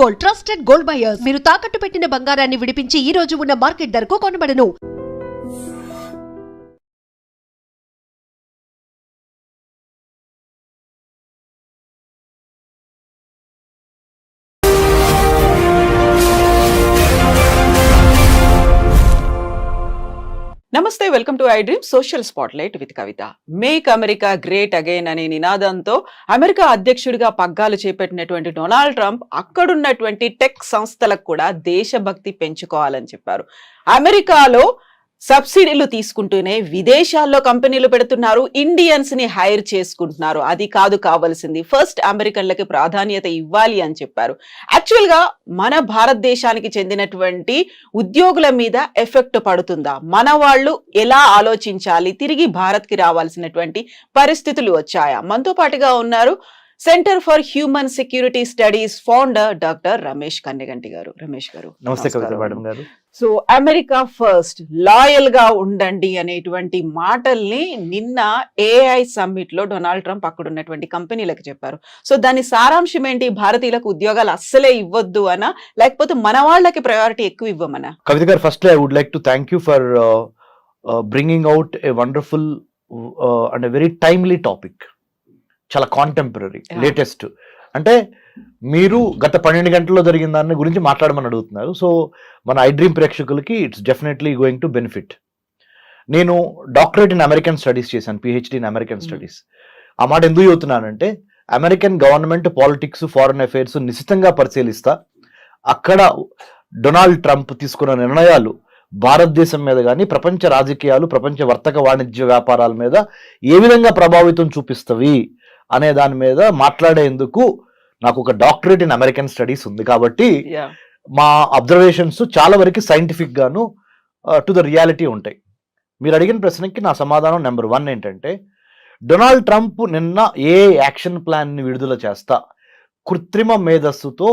Gold, trusted gold buyers. మీరు తాకట్టు పెట్టిన బంగారాన్ని విడిపించి ఈ రోజు ఉన్న మార్కెట్ ధరకు కొనబడను. నమస్తే, welcome to I dream social spotlight with Kavitha. Make America great again అనే నినాదంతో అమెరికా అధ్యక్షుడిగా పగ్గాలు చేపట్టినటువంటి డొనాల్డ్ ట్రంప్ అక్కడున్నటువంటి టెక్ సంస్థలకు కూడా దేశభక్తి పెంచుకోవాలని చెప్పారు. అమెరికాలో సబ్సిడీలు తీసుకుంటూనే విదేశాల్లో కంపెనీలు పెడుతున్నారు, ఇండియన్స్ ని హైర్ చేసుకుంటున్నారు. అది కాదు కావాల్సింది, ఫస్ట్ అమెరికన్లకి ప్రాధాన్యత ఇవ్వాలి అని చెప్పారు. యాక్చువల్ గా మన భారతదేశానికి చెందినటువంటి ఉద్యోగుల మీద ఎఫెక్ట్ పడుతుందా, మన వాళ్ళు ఎలా ఆలోచించాలి, తిరిగి భారత్ కి రావాల్సినటువంటి పరిస్థితులు వచ్చాయా? మనతో పాటుగా ఉన్నారు centre for human security studies founder doctor Ramesh Kanneganti గారు. రమేష్ గారు నమస్తే. కవిత మేడం గారు. సో అమెరికా ఫస్ట్, లాయల్ గా ఉండండి అనేటువంటి మాటల్ని నిన్న ఏఐ సమ్మిట్ లో డొనాల్డ్ ట్రంప్ అక్కడ ఉన్నటువంటి కంపెనీలకు చెప్పారు. సో దాని సారాంశం ఏంటి? భారతీయులకు ఉద్యోగాలు అస్సలే ఇవ్వద్దు అనా, లేకపోతే మన వాళ్ళకి ప్రయారిటీ ఎక్కువ ఇవ్వమనా? కవిత గారు, first I would like to thank you for bringing out a wonderful and very timely topic. చాలా కాంటెంపరీ, లేటెస్ట్. అంటే మీరు గత 12 గంటల్లో జరిగిన దాని గురించి మాట్లాడమని అడుగుతున్నారు. సో మన ఐ డ్రీమ్ ప్రేక్షకులకి it's definitely going to benefit. నేను డాక్టరేట్ ఇన్ అమెరికన్ స్టడీస్ చేశాను, పిహెచ్డి ఇన్ అమెరికన్ స్టడీస్. ఆ మాట ఎందుకు చెబుతున్నానంటే, American government politics, foreign affairs నిశితంగా పరిశీలిస్తా అక్కడ డొనాల్డ్ ట్రంప్ తీసుకున్న నిర్ణయాలు భారతదేశం మీద కానీ, ప్రపంచ రాజకీయాలు, ప్రపంచ వర్తక వాణిజ్య వ్యాపారాల మీద ఏ విధంగా ప్రభావితం చూపిస్తవి అనే దాని మీద మాట్లాడేందుకు నాకు ఒక డాక్టరేట్ ఇన్ అమెరికన్ స్టడీస్ ఉంది. కాబట్టి మా అబ్జర్వేషన్స్ చాలా వరకు సైంటిఫిక్ గాను టు ద రియాలిటీ ఉంటాయి. మీరు అడిగిన ప్రశ్నకి నా సమాధానం నెంబర్ 1 ఏంటంటే, డొనాల్డ్ ట్రంప్ నిన్న ఏ యాక్షన్ ప్లాన్ని విడుదల చేస్తా, కృత్రిమ మేధస్సుతో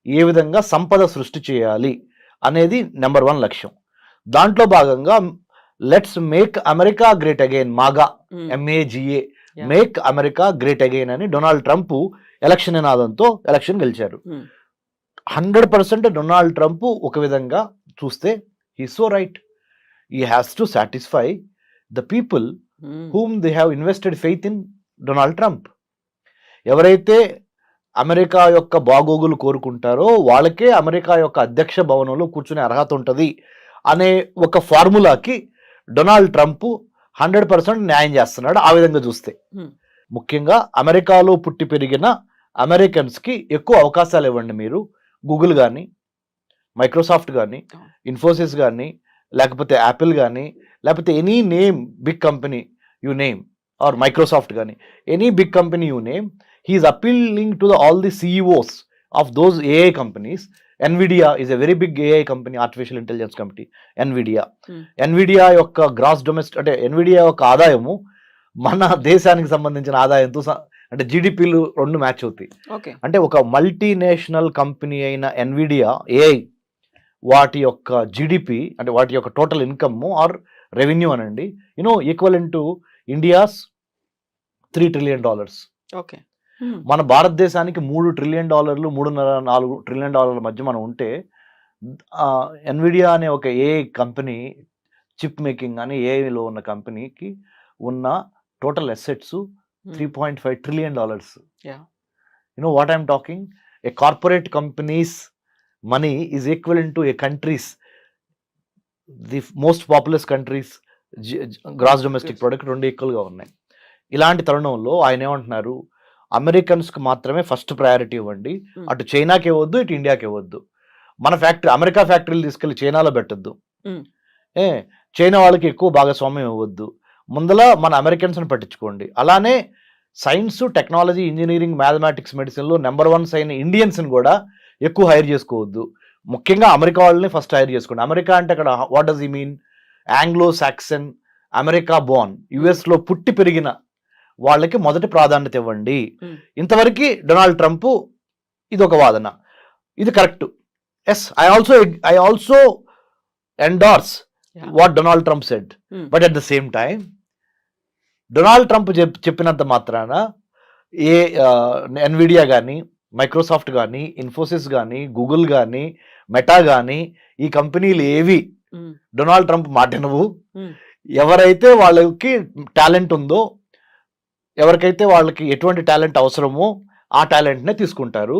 ఏ విధంగా సంపద సృష్టి చేయాలి అనేది నెంబర్ 1 లక్ష్యం. దాంట్లో భాగంగా let's make America great again, MAGA, MAGA, make America great again అని డొనాల్డ్ ట్రంప్ ఎలక్షన్ నినాదంతో ఎలక్షన్ గెలిచారు. 100% డొనాల్డ్ ట్రంప్ ఒక విధంగా చూస్తే he so right. He has to satisfy the people whom they have invested faith in Donald Trump. ఎవరైతే America యొక్క బాగోగులు కోరుకుంటారో వాళ్ళకే అమెరికా యొక్క అధ్యక్ష భవనంలో కూర్చునే అర్హత ఉంటుంది అనే ఒక ఫార్ములాకి డొనాల్డ్ ట్రంప్ 100% న్యాయం చేస్తున్నాడు. ఆ విధంగా చూస్తే ముఖ్యంగా అమెరికాలో పుట్టి పెరిగిన అమెరికన్స్కి ఎక్కువ అవకాశాలు ఇవ్వండి. మీరు గూగుల్ కానీ, మైక్రోసాఫ్ట్ కానీ, ఇన్ఫోసిస్ కానీ, లేకపోతే యాపిల్ కానీ, లేకపోతే any name big company you name, or Microsoft కానీ, any big company you name, he's appealing to all the CEOs of those AI companies. NVIDIA is a very big AI company, artificial intelligence company. NVIDIA యొక్క gross domestic, అంటే NVIDIA యొక్క ఆదాయము మన దేశానికి సంబంధించిన ఆదాయంతో అంటే GDPలు 2 మ్యాచ్ అవుతాయి. అంటే ఒక మల్టీనేషనల్ కంపెనీ అయిన NVIDIA AI వాటి యొక్క GDP, అంటే వాటి యొక్క టోటల్ ఇన్కమ్ ఆర్ రెవెన్యూ అనండి, equivalent to India's $3 trillion. Okay, మన భారతదేశానికి $3 trillion, $3.5-4 trillion మధ్య మనం ఉంటే, NVIDIA అనే ఒక AI కంపెనీ, చిప్ మేకింగ్ అని ఏఐలో ఉన్న కంపెనీకి ఉన్న total assets $3.5 trillion. You know what I'm talking? A corporate company's money is equivalent to a country's, the most populous country's gross domestic product 2 ఈక్వల్గా ఉన్నాయి. ఇలాంటి తరుణంలో ఆయన ఏమంటున్నారు, అమెరికన్స్కి మాత్రమే ఫస్ట్ ప్రయారిటీ ఇవ్వండి, అటు చైనాకి ఇవ్వద్దు, ఇటు ఇండియాకి ఇవ్వద్దు. మన అమెరికా ఫ్యాక్టరీలు తీసుకెళ్లి చైనాలో పెట్టద్దు, చైనా వాళ్ళకి ఎక్కువ భాగస్వామ్యం ఇవ్వద్దు, ముందల మన అమెరికన్స్ని పట్టించుకోండి. అలానే సైన్స్, టెక్నాలజీ, ఇంజనీరింగ్, మ్యాథమెటిక్స్, మెడిసిన్లో నెంబర్ 1 అయిన ఇండియన్స్ని కూడా ఎక్కువ హైర్ చేసుకోవద్దు. ముఖ్యంగా అమెరికా వాళ్ళని ఫస్ట్ హైర్ చేసుకోండి. అమెరికా అంటే అక్కడ what does he mean? Anglo Saxon, America Born, యుఎస్లో పుట్టి పెరిగిన వాళ్ళకి మొదటి ప్రాధాన్యత ఇవ్వండి. ఇంతవరకు డొనాల్డ్ ట్రంప్ ఇది ఒక వాదన, ఇది correct. Yes, I also endorse what Donald Trump said. But at the same time Donald Trump చెప్పినంత మాత్రాన NVIDIA కానీ, మైక్రోసాఫ్ట్ కానీ, ఇన్ఫోసిస్ కానీ, గూగుల్ కానీ, మెటా కానీ, ఈ కంపెనీలు ఏవి డొనాల్డ్ ట్రంప్ మాటినవు. ఎవరైతే వాళ్ళకి టాలెంట్ ఉందో, ఎవరికైతే వాళ్ళకి ఎటువంటి టాలెంట్ అవసరమో ఆ టాలెంట్నే తీసుకుంటారు.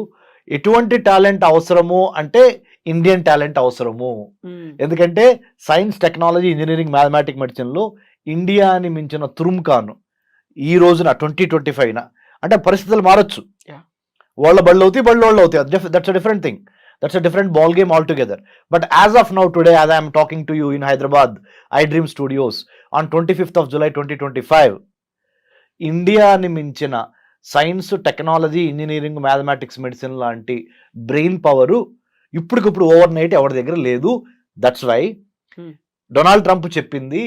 ఎటువంటి టాలెంట్ అవసరము అంటే ఇండియన్ టాలెంట్ అవసరము. ఎందుకంటే సైన్స్, టెక్నాలజీ, ఇంజనీరింగ్, మ్యాథమెటిక్, మెడిసిన్లో ఇండియాని మించిన తురుముకాను ఈ రోజున 2025 అంటే పరిస్థితులు మారచ్చు. వాళ్ళ బళ్ళు అవుతాయి, బళ్ళు వాళ్ళు అవుతాయి. That's a different thing. That's a different ball game altogether. But as of now, today, as I am talking to you in Hyderabad, iDream Studios, on 25th of July 2025, ఇండియాని మించిన science, technology, engineering, mathematics, medicine లాంటి brain power ఇప్పటికిప్పుడు over night ఎవరి దగ్గర లేదు. That's why Donald Trump చెప్పింది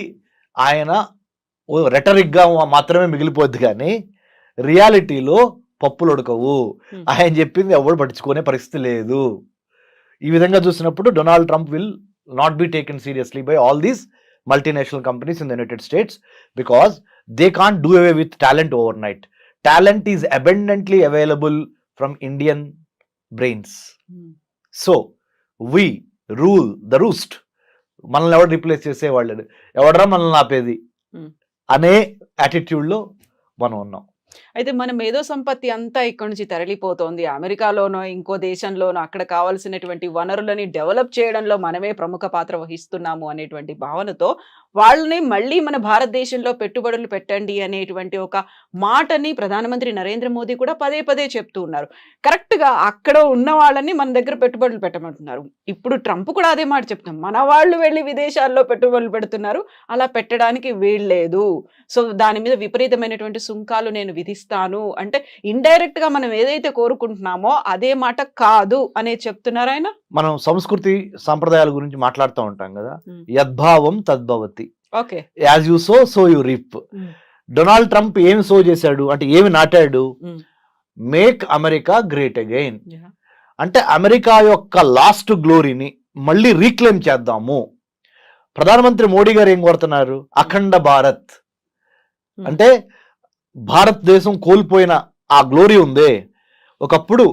ఆయన రెటరిక్గా మాత్రమే మిగిలిపోద్ది, కానీ రియాలిటీలో పప్పులు ఉడకవు. ఆయన చెప్పింది ఎవరు పట్టించుకునే పరిస్థితి లేదు. ఈ విధంగా చూసినప్పుడు Donald Trump will not be taken seriously by all these multinational companies in the United states because they can't do away with talent over night. Talent is abundantly available from Indian brains. So we rule the roost. మనల్ని ఎవరు replace చేసేవాళ్ళు, ఎవడరా మనల్ని ఆపేది అనే యాటిట్యూడ్లో మనం ఉన్నాం. అయితే మన మేధో సంపత్తి అంతా ఇక్కడ నుంచి తరలిపోతోంది. అమెరికాలోనో ఇంకో దేశంలోనో అక్కడ కావాల్సినటువంటి వనరులని డెవలప్ చేయడంలో మనమే ప్రముఖ పాత్ర వహిస్తున్నాము అనేటువంటి భావనతో వాళ్ళని మళ్ళీ మన భారతదేశంలో పెట్టుబడులు పెట్టండి అనేటువంటి ఒక మాటని ప్రధానమంత్రి నరేంద్ర మోదీ కూడా పదే పదే చెప్తూ ఉన్నారు. కరెక్ట్గా అక్కడ ఉన్న వాళ్ళని మన దగ్గర పెట్టుబడులు పెట్టమంటున్నారు. ఇప్పుడు ట్రంప్ కూడా అదే మాట చెప్తున్నారు, మన వాళ్ళు వెళ్ళి విదేశాల్లో పెట్టుబడులు పెడుతున్నారు, అలా పెట్టడానికి వీల్లేదు. సో దాని మీద విపరీతమైనటువంటి సుంకాలు నేను విధిస్తాను అంటే ఇండైరెక్ట్ గా మనం ఏదైతే కోరుకుంటున్నామో అదే మాట కాదు అనే చెప్తున్నారు ఆయన. మనం సంస్కృతి సాంప్రదాయాల గురించి మాట్లాడుతూ ఉంటాం కదా, యద్భావం తద్భవతి. Okay, as you sow so you reap. Donald Trump ఏమి సో చేశాడు అంటే, ఏమి నాటాడు? Make America great again. అంటే అమెరికా యొక్క లాస్ట్ గ్లోరీని మళ్ళీ రీక్లెయిమ్ చేద్దాము. ప్రధానమంత్రి మోడీ గారు ఏం కోరుతున్నారు? అఖండ భారత్. అంటే భారతదేశం కోల్పోయిన ఆ గ్లోరీ ఉందే, ఒకప్పుడు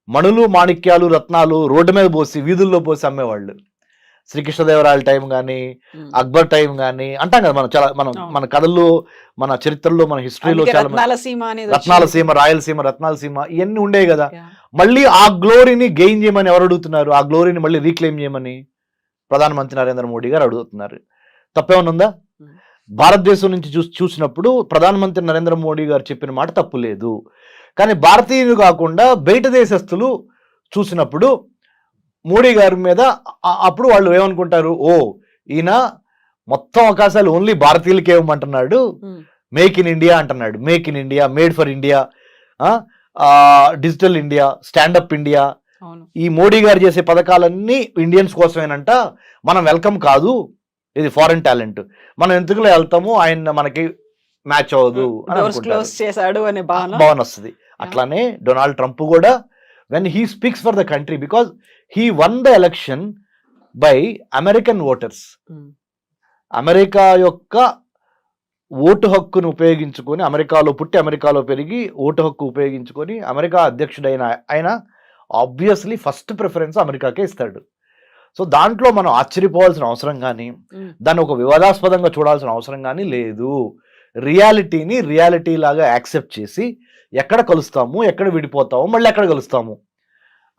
మణులు, మాణిక్యాలు, రత్నాలు రోడ్డు మీద పోసి, వీధుల్లో పోసి అమ్మేవాళ్ళు. శ్రీకృష్ణదేవరాయల టైం కానీ, అక్బర్ టైం కానీ అంటాం కదా. మనం చాలా మన కథల్లో, మన చరిత్రలో, మన హిస్టరీలో చాలా రత్నాలసీమ, రాయలసీమ, రత్నాలసీమ ఇవన్నీ ఉండేవి కదా. మళ్ళీ ఆ గ్లోరీని గెయిన్ చేయమని ఎవరు అడుగుతున్నారు? ఆ గ్లోరీని మళ్ళీ రీక్లెయిమ్ చేయమని ప్రధానమంత్రి నరేంద్ర మోడీ గారు అడుగుతున్నారు. తప్పేమన్నా ఉందా? భారతదేశం నుంచి చూసినప్పుడు ప్రధానమంత్రి నరేంద్ర మోడీ గారు చెప్పిన మాట తప్పు లేదు. కానీ భారతీయులు కాకుండా బయట దేశస్తులు చూసినప్పుడు మోడీ గారి మీద అప్పుడు వాళ్ళు ఏమనుకుంటారు? ఓ, ఈయన మొత్తం అవకాశాలు ఓన్లీ భారతీయులకే ఇవ్వమంటున్నాడు, మేక్ ఇన్ ఇండియా అంటున్నాడు. Make in India, made for India, digital India, stand up India, ఈ మోడీ గారు చేసే పథకాలన్నీ ఇండియన్స్ కోసమేనంట. మనం వెల్కమ్ కాదు, ఇది ఫారెన్ టాలెంట్, మనం ఎందుకులో వెళ్తాము, ఆయన మనకి మ్యాచ్ అవ్వదు అని భావన వస్తుంది. అట్లానే డొనాల్డ్ ట్రంప్ కూడా when he speaks for the country, because he won the election by American voters. America యొక్క ఓటు హక్కును ఉపయోగించుకొని, అమెరికాలో పుట్టి అమెరికాలో పెరిగి ఓటు హక్కు ఉపయోగించుకొని అమెరికా అధ్యక్షుడైన ఆయన ఆబ్వియస్లీ ఫస్ట్ ప్రిఫరెన్స్ అమెరికాకే ఇస్తాడు. సో దాంట్లో మనం ఆశ్చర్యపోవాల్సిన అవసరం కానీ, దాన్ని ఒక వివాదాస్పదంగా చూడాల్సిన అవసరం కానీ లేదు. రియాలిటీని రియాలిటీ లాగా యాక్సెప్ట్ చేసి ఎక్కడ కలుస్తాము, ఎక్కడ విడిపోతాము, మళ్ళీ ఎక్కడ కలుస్తాము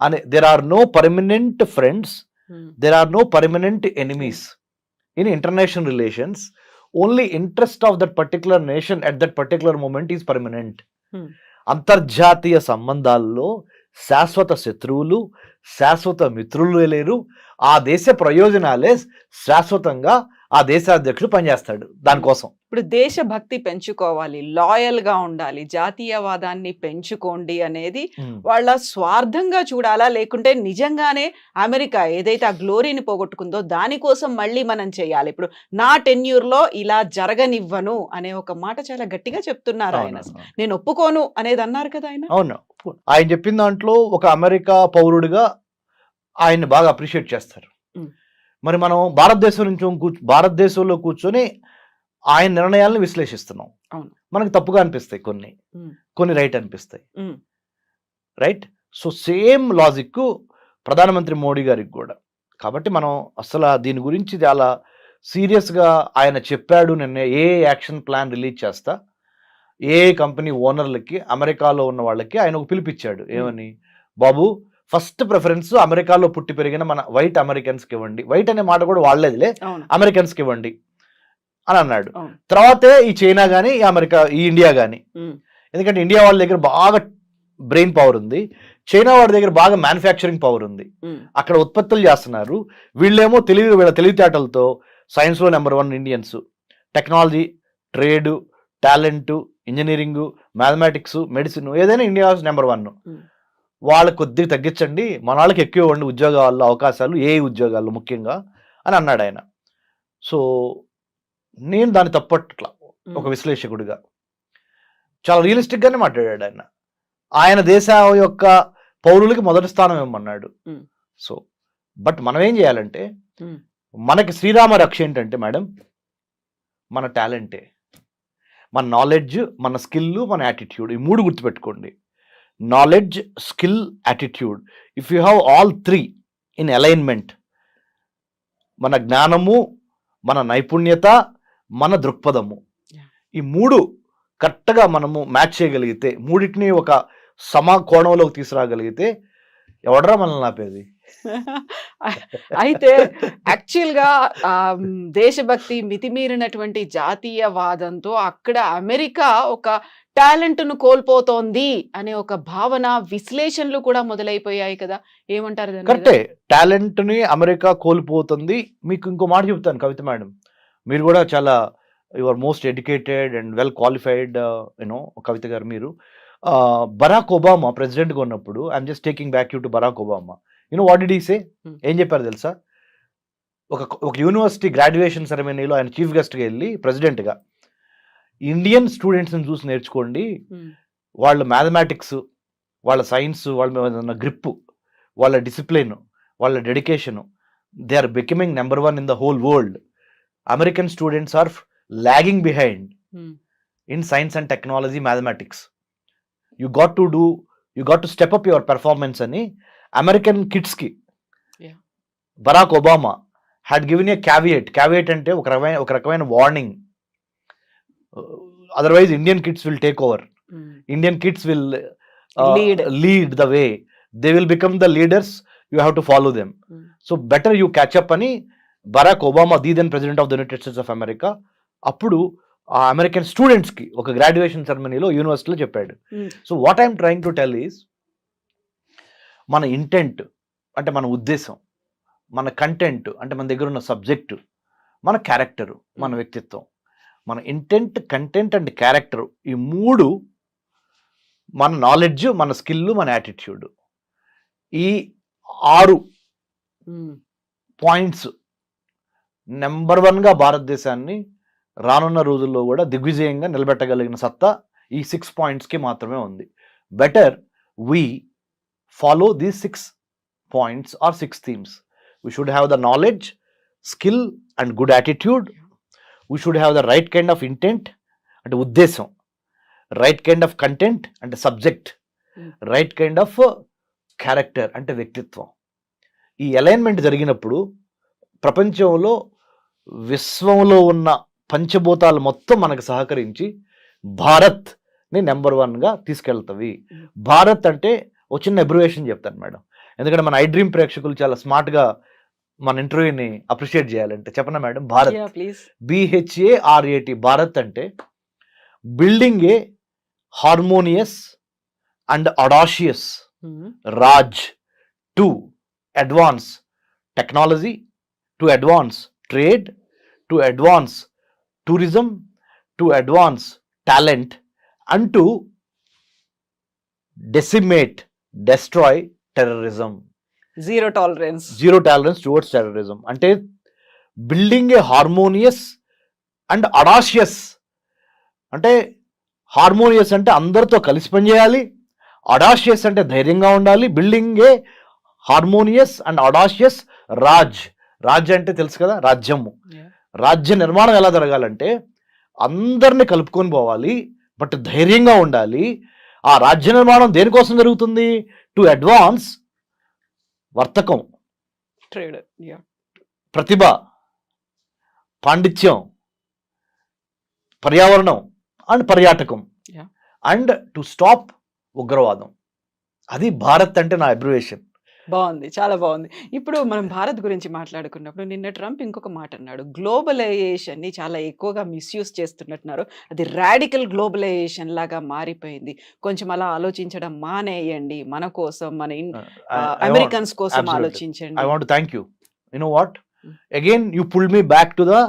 అని. There are no permanent friends, there are no permanent enemies in international relations. Only interest of that particular nation at that particular moment is permanent. అంతర్జాతీయ సంబంధాల్లో శాశ్వత శత్రువులు, శాశ్వత మిత్రులు లేరు. ఆ దేశ ప్రయోజనాలే శాశ్వతంగా ఆ దేశాధ్యక్షుడు పనిచేస్తాడు దానికోసం. ఇప్పుడు దేశభక్తి పెంచుకోవాలి, లాయల్ గా ఉండాలి, జాతీయవాదాన్ని పెంచుకోండి అనేది వాళ్ళ స్వార్థంగా చూడాలా, లేకుంటే నిజంగానే అమెరికా ఏదైతే ఆ గ్లోరీని పోగొట్టుకుందో దానికోసం మళ్ళీ మనం చేయాలి? ఇప్పుడు నా టెన్యూర్ లో ఇలా జరగనివ్వను అనే ఒక మాట చాలా గట్టిగా చెప్తున్నారు ఆయన. నేను ఒప్పుకోను అనేది అన్నారు కదా ఆయన. అవును, ఆయన చెప్పిన దాంట్లో ఒక అమెరికా పౌరుడిగా ఆయన్ని బాగా అప్రిషియేట్ చేస్తారు. మరి మనం భారతదేశంలో కూర్చొని ఆయన నిర్ణయాలను విశ్లేషిస్తున్నాం. మనకు తప్పుగా అనిపిస్తాయి కొన్ని రైట్ అనిపిస్తాయి. రైట్. సో సేమ్ లాజిక్ ప్రధానమంత్రి మోడీ గారికి కూడా. కాబట్టి మనం అసలు దీని గురించి చాలా సీరియస్గా ఆయన చెప్పాడు. నిన్న ఏ యాక్షన్ ప్లాన్ రిలీజ్ చేస్తా, ఏ కంపెనీ ఓనర్లకి అమెరికాలో ఉన్న వాళ్ళకి ఆయన ఒక పిలిపించాడు. ఏమని, బాబు ఫస్ట్ ప్రిఫరెన్స్ అమెరికాలో పుట్టి పెరిగిన మన వైట్ అమెరికన్స్కి ఇవ్వండి. వైట్ అనే మాట కూడా వాడలేదులే, అమెరికన్స్కి ఇవ్వండి అని అన్నాడు. తర్వాతే ఈ చైనా కానీ ఈ ఇండియా కానీ. ఎందుకంటే ఇండియా వాళ్ళ దగ్గర బాగా బ్రెయిన్ పవర్ ఉంది, చైనా వాడి దగ్గర బాగా మ్యానుఫ్యాక్చరింగ్ పవర్ ఉంది, అక్కడ ఉత్పత్తులు చేస్తున్నారు. వీళ్ళేమో వీళ్ళ తెలివితేటలతో సైన్స్లో number 1 Indians, technology, trade, talent, engineering, mathematics, medicine ఏదైనా ఇండియా నెంబర్ 1. వాళ్ళకి కొద్దిగా తగ్గించండి, మన వాళ్ళకి ఎక్కువ ఇవ్వండి ఉద్యోగాల్లో అవకాశాలు, ఏ ఉద్యోగాల్లో ముఖ్యంగా అని అన్నాడు ఆయన. సో నేను దాన్ని తప్పట్లా ఒక విశ్లేషకుడిగా, చాలా రియలిస్టిక్గానే మాట్లాడాడు ఆయన. ఆయన దేశం యొక్క పౌరులకి మొదటి స్థానం ఇవ్వమన్నాడు. సో బట్ మనం ఏం చేయాలంటే, మనకి శ్రీరామ రక్ష ఏంటంటే మేడం, మన టాలెంటే, మన నాలెడ్జ్, మన స్కిల్, మన యాటిట్యూడ్. ఈ 3 గుర్తుపెట్టుకోండి. Knowledge, skill, attitude. If you have all 3 in alignment, మన జ్ఞానము, మన నైపుణ్యత, మన దృక్పథము, ఈ 3 కరెక్ట్గా మనము మ్యాచ్ చేయగలిగితే, 3టిని ఒక సమకోణంలోకి తీసుకురాగలిగితే ఎవడరా మనల్ని ఆపేది? అయితే యాక్చువల్గా దేశభక్తి మితిమీరినటువంటి జాతీయవాదంతో అక్కడ అమెరికా ఒక టాలెంట్ను కోల్పోతోంది అనే ఒక భావన, విశ్లేషణలు కూడా మొదలైపోయాయి కదా, ఏమంటారు? కరెక్టే, టాలెంట్ని అమెరికా కోల్పోతుంది. మీకు ఇంకో మాట చెప్తాను కవిత మేడం, మీరు కూడా చాలా your most educated and well qualified Kavitha గారు. మీరు బరాక్ ఒబామా ప్రెసిడెంట్గా ఉన్నప్పుడు, I'm just taking back you to Barack Obama. What did he say? ఏం చెప్పారు తెలుసా? ఒక యూనివర్సిటీ గ్రాడ్యుయేషన్ సెరమనీలో ఆయన చీఫ్ గెస్ట్గా వెళ్ళి ప్రెసిడెంట్గా, ఇండియన్ స్టూడెంట్స్ని చూసి నేర్చుకోండి, వాళ్ళ మ్యాథమెటిక్స్, వాళ్ళ సైన్స్, వాళ్ళ గ్రిప్పు, వాళ్ళ డిసిప్లిన్, వాళ్ళ dedication, they are becoming number 1 in the whole world. American students are lagging behind in science and technology, mathematics. You got to step up your performance అని American కిడ్స్కి Barack Obama had given a caveat అంటే ఒక రకమైన warning. Otherwise Indian kids will take over, Indian kids will lead the way, they will become the leaders, you have to follow them. So better you catch up అని Barack Obama, the then president of the United States of America, అప్పుడు ఆ American స్టూడెంట్స్కి ఒక graduation సెరమనీలో యూనివర్సిటీలో చెప్పాడు. So what I'm trying to tell is, మన intent అంటే మన ఉద్దేశం, మన కంటెంట్ అంటే మన దగ్గర ఉన్న సబ్జెక్టు, మన క్యారెక్టరు, మన వ్యక్తిత్వం, మన ఇంటెంట్, కంటెంట్ అండ్ క్యారెక్టర్, ఈ 3 మన నాలెడ్జ్, మన స్కిల్, మన యాటిట్యూడ్, ఈ 6 పాయింట్స్ నెంబర్ 1గా భారతదేశాన్ని రానున్న రోజుల్లో కూడా దిగ్విజయంగా నిలబెట్టగలిగిన సత్తా ఈ 6 పాయింట్స్కి మాత్రమే ఉంది. Better we follow these 6 points or 6 themes. We should have the knowledge, skill and good attitude. We should have the right kind of intent అంటే ఉద్దేశం, రైట్ కైండ్ ఆఫ్ కంటెంట్ అంటే subject, right kind of character అంటే వ్యక్తిత్వం. ఈ alignment జరిగినప్పుడు ప్రపంచంలో, విశ్వంలో ఉన్న పంచభూతాలు మొత్తం మనకు సహకరించి భారత్ని నెంబర్ 1గా తీసుకెళ్తావి. భారత్ అంటే ఒక చిన్న అబ్రివేషన్ చెప్తాను మేడం, ఎందుకంటే మన ఐ డ్రీమ్ ప్రేక్షకులు చాలా స్మార్ట్గా మన ఇంటర్వ్యూని అప్రిషియేట్ చేయాలంటే చెప్పనా మేడం? భారత్, BHARAT. భారత్ అంటే building a harmonious and audacious Raj to advance technology, to advance trade, to advance tourism, to advance talent, and to decimate, destroy terrorism. Zero tolerance towards terrorism. అంటే building a harmonious and audacious అంటే harmonious అంటే అందరితో కలిసి పనిచేయాలి, audacious అంటే ధైర్యంగా ఉండాలి. Building a harmonious and audacious Raj అంటే తెలుసు కదా, రాజ్యము. రాజ్య నిర్మాణం ఎలా జరగాలంటే అందరిని కలుపుకొని పోవాలి, బట్ ధైర్యంగా ఉండాలి. ఆ రాజ్య నిర్మాణం దేనికోసం జరుగుతుంది? టు అడ్వాన్స్ వర్తకం, ట్రేడ్, ప్రతిభ, పాండిత్యం, పర్యావరణం అండ్ పర్యాటకం, Yeah. అండ్ టు స్టాప్ ఉగ్రవాదం. అది భారత్ అంటే నా అబ్రివేషన్. బాగుంది, చాలా బాగుంది. ఇప్పుడు మనం భారత్ గురించి మాట్లాడుకున్నప్పుడు నిన్న ట్రంప్ ఇంకొక మాట అన్నాడు, గ్లోబలైజేషన్ ని చాలా ఎక్కువగా మిస్యూజ్ చేస్తున్నట్టున్నారు, అది రాడికల్ గ్లోబలైజేషన్ లాగా మారిపోయింది, కొంచెం అలా ఆలోచించడం మానేయండి, మన కోసం, మన అమెరికన్స్ కోసం absolutely. ఆలోచించండి. I want to thank you. You know what? Again, you pulled me back to the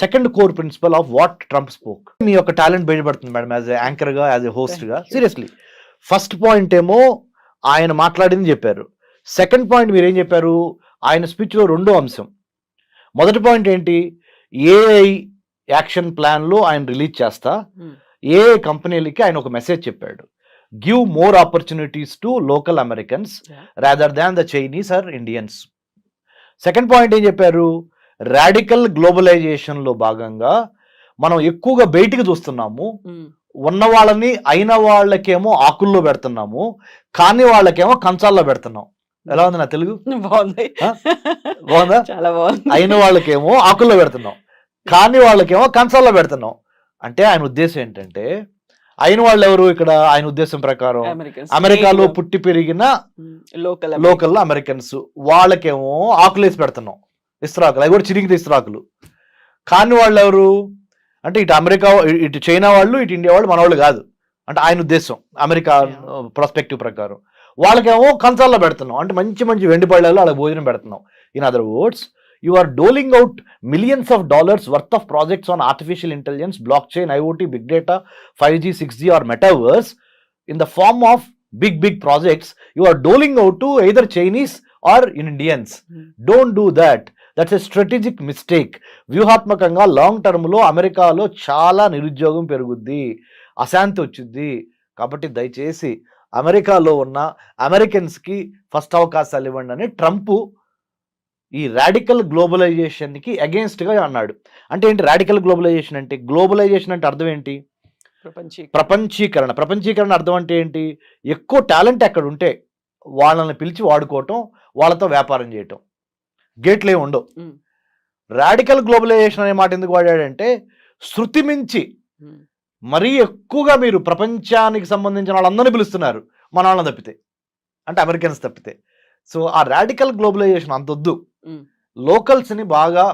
second core principle of what Trump spoke. మీ యొక్క టాలెంట్ బయటపడుతుంది మేడం, యాజ్ ఎ యాంకర్ గా, యాజ్ ఎ హోస్ట్ గా. Thank you. Seriously, first point ఏమో ఆయన మాట్లాడింది చెప్పారు. Second point మీరు ఏం చెప్పారు? ఆయన స్పీచ్ లో రెండో అంశం. మొదటి పాయింట్ ఏంటి? ఏఐ యాక్షన్ ప్లాన్ లో ఆయన రిలీజ్ చేస్తా Hmm. ఏఐ కంపెనీలకి ఆయన ఒక మెసేజ్ చెప్పాడు, give more opportunities to local Americans Yeah. Rather than the Chinese or Indians. Second point ఏం చెప్పారు? రాడికల్ గ్లోబలైజేషన్ లో భాగంగా మనం ఎక్కువగా బయటికి చూస్తున్నాము, Hmm. ఉన్న వాళ్ళని అయిన వాళ్ళకేమో ఆకుల్లో పెడుతున్నాము, కాని వాళ్ళకేమో కంచాల్లో పెడుతున్నాం. ఎలా ఉంది నా తెలుగు? బాగుంది, బాగుందా? చాలా బాగుంది. అయిన వాళ్ళకేమో ఆకుల్లో పెడుతున్నాం, కాని వాళ్ళకేమో కంచాల్లో పెడుతున్నాం. అంటే ఆయన ఉద్దేశం ఏంటంటే, అయిన వాళ్ళు ఎవరు ఇక్కడ? ఆయన ఉద్దేశం ప్రకారం Americans. అమెరికాలో పుట్టి పెరిగిన లోకల్ అమెరికన్స్, వాళ్ళకేమో ఆకులేసి పెడుతున్నాం, ఇస్త్రాకులు, అవి కూడా చిరిగిన ఇస్త్రాకులు. కాని వాళ్ళు ఎవరు అంటే ఇటు అమెరికా, ఇటు చైనా వాళ్ళు, ఇటు ఇండియా వాళ్ళు మన వాళ్ళు కాదు. అంటే ఆయన ఉద్దేశం అమెరికా ప్రాస్పెక్టివ్ ప్రకారం. వాళ్ళకేమో కంచాల్లో పెడుతున్నాం, అంటే మంచి మంచి వెండి పళ్ళల్లో వాళ్ళకి భోజనం పెడుతున్నాం. In other words, you are doling out millions of dollars worth of projects on artificial intelligence, blockchain, IoT, big data, 5G, 6G or metaverse in the form of big projects. You are doling out to either Chinese or Indians. Don't do that. That's a strategic mistake. వ్యూహాత్మకంగా long term లో అమెరికాలో చాలా నిరుద్యోగం పెరుగుద్ది, అశాంతి వచ్చింది. కాబట్టి దయచేసి అమెరికాలో ఉన్న అమెరికన్స్ కి ఫస్ట్ అవకాశాలు ఇవ్వండి అని ట్రంప్ ఈ రాడికల్ గ్లోబలైజేషన్ కి అగేన్స్ట్ గా అన్నాడు. అంటే ఏంటి రాడికల్ గ్లోబలైజేషన్ అంటే? గ్లోబలైజేషన్ అంటే అర్థం ఏంటి? ప్రపంచీకరణ. ప్రపంచీకరణ అర్థం అంటే ఏంటి? ఎక్కువ టాలెంట్ ఎక్కడ ఉంటే వాళ్ళని పిలిచి వాడుకోవటం, వాళ్ళతో వ్యాపారం చేయటం, గేట్లే ఉండవు. రాడికల్ గ్లోబలైజేషన్ అనే మాట ఎందుకు వాడాడంటే, శృతి మించి మరీ ఎక్కువగా మీరు ప్రపంచానికి సంబంధించిన వాళ్ళందరినీ పిలుస్తున్నారు, మన వాళ్ళని తప్పితే, అంటే అమెరికన్స్ తప్పితే. సో ఆ రాడికల్ గ్లోబలైజేషన్ అంతొద్దు, లోకల్స్ని బాగా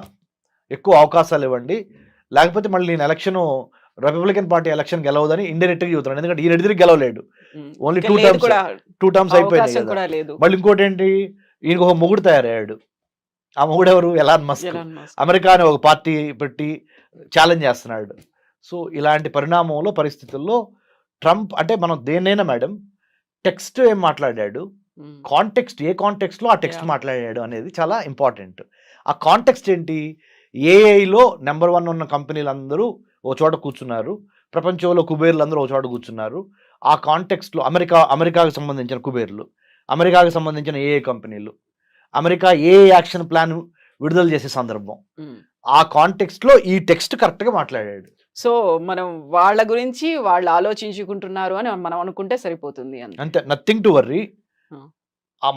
ఎక్కువ అవకాశాలు ఇవ్వండి, లేకపోతే మళ్ళీ నేను ఎలక్షన్ రిపబ్లికన్ పార్టీ ఎలక్షన్ గెలవదని ఇండైరెక్ట్గా చెబుతున్నాను. ఎందుకంటే ఈయన ఎడిదిరికి గెలవలేడు, ఓన్లీ టూ టర్మ్స్ అయిపోయినాయి కదా. మళ్ళీ ఇంకోటి ఏంటి, ఈయనకు ఒక మొగుడు తయారయ్యాడు. ఆ మొగుడు ఎవరు? Elon Musk. అమెరికాని ఒక పార్టీ పెట్టి ఛాలెంజ్ చేస్తున్నాడు. సో ఇలాంటి పరిస్థితుల్లో ట్రంప్ అంటే మనం దేన్నైనా మేడం టెక్స్ట్ ఏం మాట్లాడాడు, కాంటెక్స్ట్ ఏ కాంటెక్స్ట్ లో ఆ టెక్స్ట్ మాట్లాడాడు అనేది చాలా ఇంపార్టెంట్. ఆ కాంటెక్స్ట్ ఏంటి? ఏఐలో నెంబర్ 1 ఉన్న కంపెనీలు అందరూ ఒక చోట కూర్చున్నారు, ప్రపంచంలో కుబేర్లు అందరూ ఒక చోట కూర్చున్నారు. ఆ కాంటెక్స్ట్ లో అమెరికాకు సంబంధించిన కుబేర్లు, అమెరికాకు సంబంధించిన ఏఐ కంపెనీలు, అమెరికా ఏ యాక్షన్ ప్లాన్ విడుదల చేసే సందర్భం, ఆ కాంటెక్స్ట్ లో ఈ టెక్స్ట్ కరెక్ట్ గా మాట్లాడాడు. సో మనం వాళ్ళ గురించి వాళ్ళు ఆలోచించుకుంటున్నారు అని మనం అనుకుంటే సరిపోతుంది అంతే, నథింగ్ టు వర్రీ.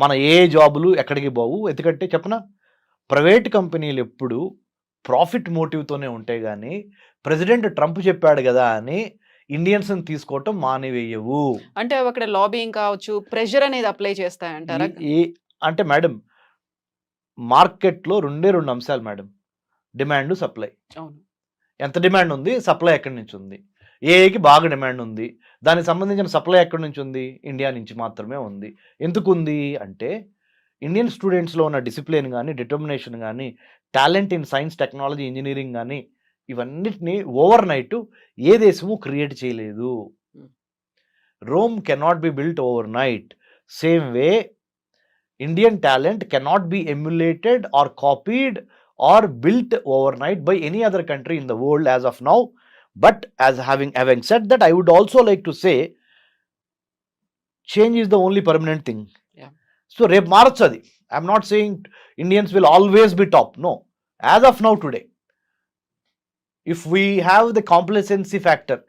మన ఏ జాబులు ఎక్కడికి పోవు. ఎందుకంటే చెప్పనా, ప్రైవేట్ కంపెనీలు ఎప్పుడు ప్రాఫిట్ మోటివ్తోనే ఉంటాయి, కానీ ప్రెసిడెంట్ ట్రంప్ చెప్పాడు కదా అని ఇండియన్స్ తీసుకోవటం మానివేయవు. అంటే అక్కడ లాబింగ్ కావచ్చు, ప్రెషర్ అనేది అప్లై చేస్తాయంటారా? అంటే మేడం, మార్కెట్లో రెండు అంశాలు మేడం, డిమాండ్, సప్లై. ఎంత డిమాండ్ ఉంది, సప్లై ఎక్కడి నుంచి ఉంది? ఏఐకి బాగా డిమాండ్ ఉంది, దానికి సంబంధించిన సప్లై ఎక్కడి నుంచి ఉంది? ఇండియా నుంచి మాత్రమే ఉంది. ఎందుకు ఉంది అంటే, ఇండియన్ స్టూడెంట్స్లో ఉన్న డిసిప్లిన్ కానీ, డిటర్మినేషన్ కానీ, talent in science, technology, engineering కానీ, ఇవన్నిటిని ఓవర్ నైట్ ఏ దేశము క్రియేట్ చేయలేదు. Rome cannot be built overnight. Same way Indian talent cannot be emulated or copied or built overnight by any other country in the world as of now. But as having said that, I would also like to say, change is the only permanent thing. Yeah. So rep marchadi, I am not saying Indians will always be top, no. As of now today, if we have the complacency factor,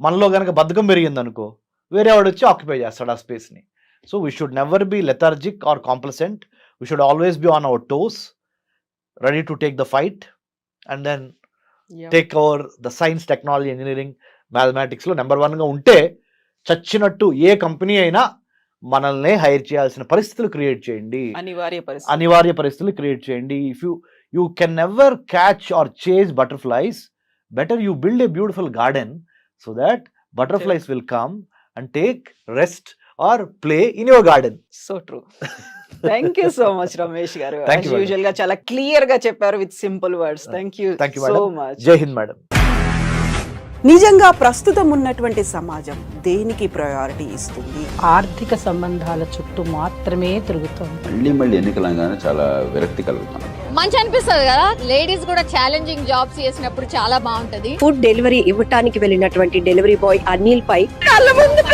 మనలో గనక బద్ధకం పెరిగింది అనుకో, వేరే వాడు వచ్చి occupy చేస్తాడు ఆ స్పేస్ని. So we should never be lethargic or complacent. We should always be on our toes, ready to take the fight, and then take over the science, technology, engineering, mathematics లో నెంబర్ 1గా ఉంటే చచ్చినట్టు ఏ company అయినా మనల్ని hire చేయాల్సిన పరిస్థితులు create చేయండి, అనివార్య పరిస్థితులు క్రియేట్ చేయండి. If you can never catch or chase butterflies, better you build a beautiful garden so that butterflies will come and take rest or play in your garden. So true. Thank you so much Ramesh గారు. Thank you, madam. Usual గా చాలా clear గా చెప్పారు with simple words. Thank you so much. జై Hind madam. నిజంగా ప్రస్తుతం ఉన్నటువంటి సమాజం దేనికి ప్రయారిటీ ఇస్తుంది? ఆర్థిక సంబంధాల చుట్టూ మాత్రమే తిరుగుతుంది. మళ్ళీ ఎన్నికలంగానే చాలా విరక్తి కలుగుతాను. మంచి అనిపిస్తుంది కదా, లేడీస్ కూడా ఛాలెంజింగ్ జాబ్స్ చేసినప్పుడు చాలా బాగుంటది. ఫుడ్ డెలివరీ ఇవ్వటానికి వెళ్ళినటువంటి డెలివరీ బాయ్ అనిల్ పై కళ్ళ ముందు